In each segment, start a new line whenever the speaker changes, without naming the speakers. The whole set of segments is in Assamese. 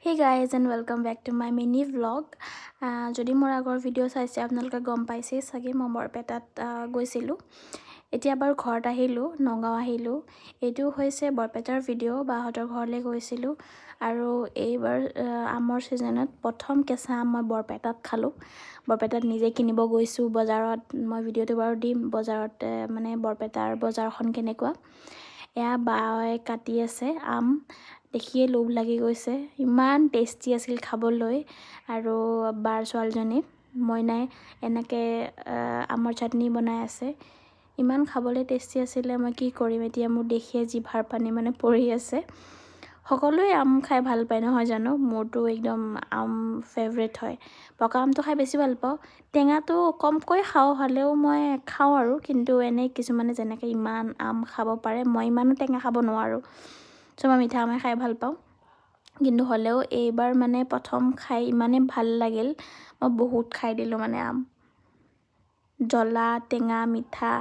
Hey guys and welcome back to my mini vlog. যদি মোৰ আগৰ ভিডিঅ' চাইছে আপোনালোকে গম পাইছে চাগে মই বৰপেটাত গৈছিলোঁ। এতিয়া বাৰু ঘৰত আহিলোঁ, নগাঁও আহিলোঁ। এইটো হৈছে বৰপেটাৰ ভিডিঅ' বাহঁতৰ ঘৰলৈ গৈছিলোঁ আৰু এইবাৰ আমৰ ছিজনত প্ৰথম কেঁচা আম মই বৰপেটাত খালোঁ। বৰপেটাত নিজে কিনিব গৈছোঁ বজাৰত। মই ভিডিঅ'টো বাৰু দিম বজাৰত মানে বৰপেটাৰ বজাৰখন কেনেকুৱা। এয়া বায়ে কাটি আছে আম, দেখিয়ে লোভ লাগি গৈছে। ইমান টেষ্টি আছিল খাবলৈ আৰু বাৰ ছোৱালীজনী মইনাই এনেকৈ আমৰ চাটনি বনাই আছে। ইমান খাবলৈ টেষ্টি আছিলে, মই কি কৰিম এতিয়া, মোৰ দেখিয়ে জিভাৰ পানী মানে পৰি আছে। সকলোৱে আম খাই ভাল পায় নহয় জানো, মোৰতো একদম আম ফেভৰেট হয়। পকা আমটো খাই বেছি ভাল পাওঁ, টেঙাটো কমকৈ খাওঁ, হ'লেও মই খাওঁ আৰু। কিন্তু এনেই কিছুমানে যেনেকৈ ইমান আম খাব পাৰে, মই ইমানো টেঙা খাব নোৱাৰোঁ। চ' মই মিঠা আমে খাই ভাল পাওঁ, কিন্তু হ'লেও এইবাৰ মানে প্ৰথম খাই ইমানেই ভাল লাগিল, মই বহুত খাই দিলোঁ মানে আম। জ্বলা টেঙা মিঠা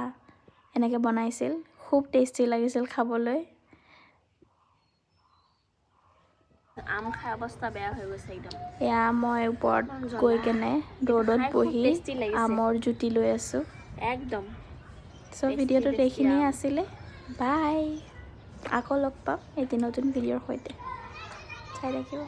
এনেকৈ বনাইছিল, খুব টেষ্টি লাগিছিল খাবলৈ। আম খাই অৱস্থা বেয়া হৈ গৈছে একদম। এয়া মই ওপৰত গৈ কেনে ৰ'দত বহি আমৰ জুতি লৈ আছোঁ একদম। চ' ভিডিঅ'টোত এইখিনিয়ে আছিলে, বাই। আকৌ লগ পাম এটি নতুন ভিডিঅ'ৰ সৈতে, চাই থাকিব।